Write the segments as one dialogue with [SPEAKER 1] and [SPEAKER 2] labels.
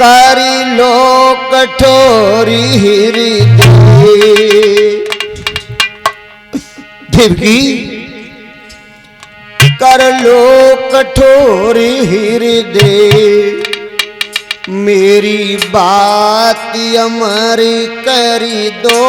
[SPEAKER 1] करी लो कठोरी हृदय। देवकी कर लो कठोरी हृदय, मेरी बात अमर करी दो।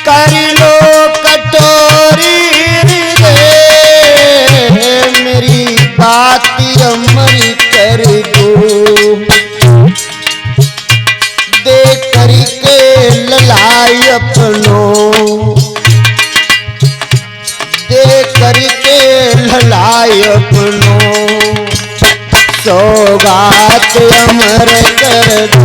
[SPEAKER 1] कर लो कठोरी हृदय, मेरी बात अमर कर दो। दे करके ललाई अपनों, दे करके ललाई अपनों, सौगात अमर कर दो।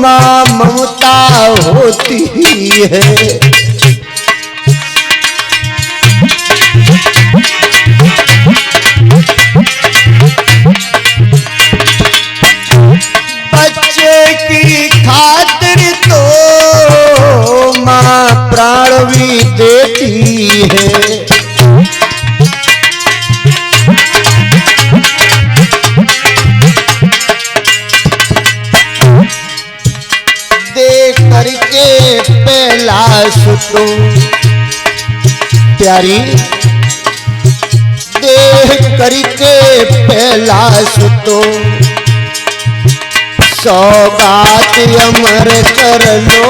[SPEAKER 1] ममता होती है, बच्चे की खातिर तो माँ प्राण भी देती है। करके पहला सुतो प्यारी, देख करके पहला सुतो, सौगात अमर कर लो।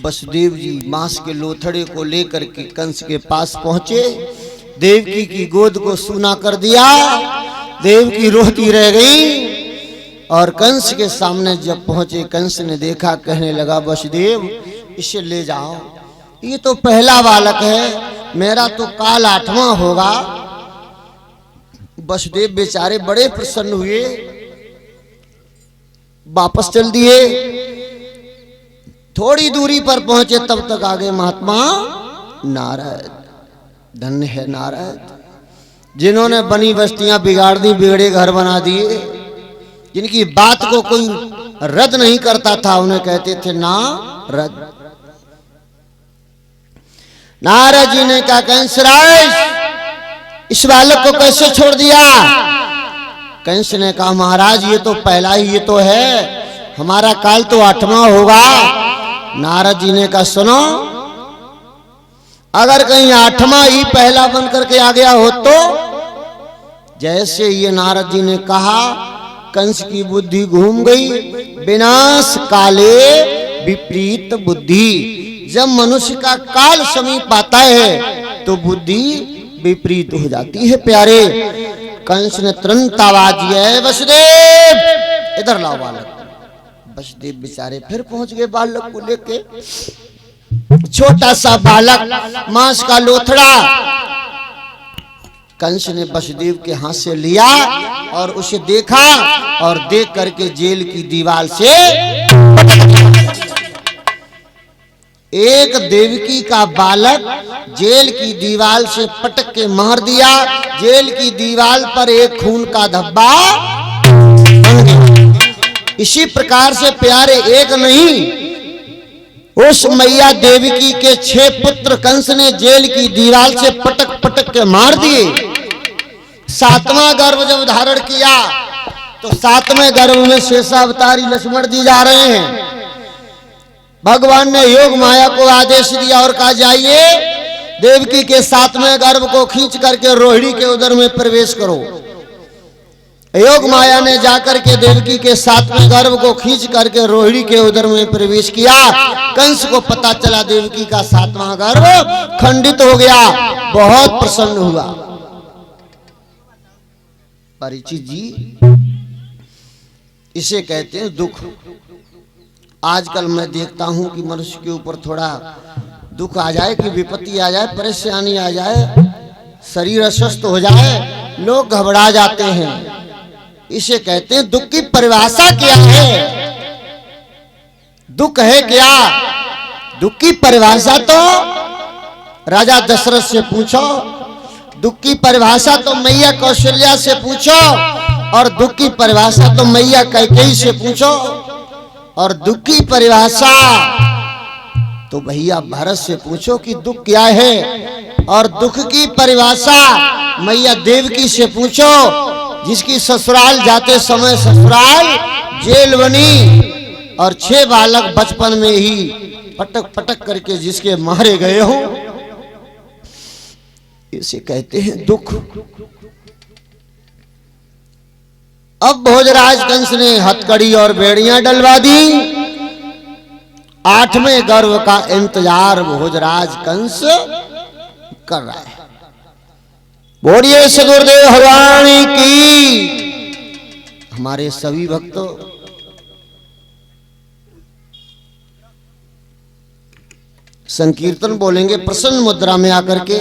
[SPEAKER 1] वसुदेव जी मांस के लोथड़े को लेकर के कंस के पास पहुंचे, देवकी की गोद को सूना कर दिया। देवकी रोती रह गई और कंस के सामने जब पहुंचे, कंस ने देखा, कहने लगा वसुदेव इसे ले जाओ, ये तो पहला बालक है, मेरा तो काल 8वां होगा। वसुदेव बेचारे बड़े प्रसन्न हुए, वापस चल दिए। थोड़ी दूरी पर पहुंचे तब तक आगे महात्मा नारद। धन्य है नारद, जिन्होंने बनी बस्तियां बिगाड़ दी, बिगड़े घर बना दिए, जिनकी बात को कोई रद्द नहीं करता था, उन्हें कहते थे नारद। नारद जी ने कहा कंसराज इस बालक को कैसे छोड़ दिया? कंस ने कहा महाराज ये तो पहला ही ये तो है, हमारा काल तो 8वां होगा। नारद जी ने कहा सुनो, अगर कहीं 8वां ही पहला बन करके आ गया हो तो? जैसे ये नारद जी ने कहा, कंस की बुद्धि घूम गई। विनाश काले विपरीत बुद्धि, जब मनुष्य का काल समीप आता है तो बुद्धि विपरीत हो जाती है प्यारे। कंस ने तुरंत आवाज दिया है वसुदेव इधर लाओ बालक। वसुदेव बेचारे फिर पहुंच गए बालक को लेके। छोटा सा बालक, मांस का लोथड़ा, कंस ने वसुदेव के हाथ से लिया और उसे देखा और देख करके जेल की दीवार से एक देवकी का बालक जेल की दीवार से पटक के मार दिया। जेल की दीवार पर एक खून का धब्बा बन गया। इसी प्रकार से प्यारे एक नहीं, उस मैया देवकी के 6 पुत्र कंस ने जेल की दीवार से पटक पटक के मार दिए। 7वां गर्भ जब धारण किया तो 7वें गर्भ में शेषावतारी लक्ष्मण जी जा रहे हैं। भगवान ने योग माया को आदेश दिया और कहा जाइए देवकी के 7वें गर्भ को खींच करके रोहिणी के उदर में प्रवेश करो। योग माया ने जाकर के देवकी के 7वें गर्भ को खींच करके रोहिणी के उदर में प्रवेश किया। कंस को पता चला देवकी का 7वां गर्भ खंडित हो गया। बहुत प्रसन्न हुआ। परीक्षित जी, इसे कहते हैं दुख। आजकल मैं देखता हूं कि मनुष्य के ऊपर थोड़ा दुख आ जाए, कि विपत्ति आ जाए, परेशानी आ जाए, शरीर अस्वस्थ हो जाए, लोग घबरा जाते हैं। इसे कहते हैं दुख की परिभाषा क्या है? दुख है क्या? दुख की परिभाषा तो राजा दशरथ से पूछो, दुख की परिभाषा तो मैया कौशल्या से पूछो, और दुख की परिभाषा तो मैया कैकेयी से पूछो, और दुख की परिभाषा तो भैया भरत से पूछो कि दुख क्या है। और दुख की परिभाषा मैया देवकी से पूछो, जिसकी ससुराल जाते समय ससुराल जेल बनी, और 6 बालक बचपन में ही पटक पटक करके जिसके मारे गए हो। इसे कहते हैं दुख। अब भोजराज कंस ने हथकड़ी और बेड़ियां डलवा दी। 8वें गर्व का इंतजार भोजराज कंस कर रहा है। बोलिए सदगुरुदेव भगवान की। हमारे सभी भक्तों, संकीर्तन बोलेंगे प्रसन्न मुद्रा में आकर के।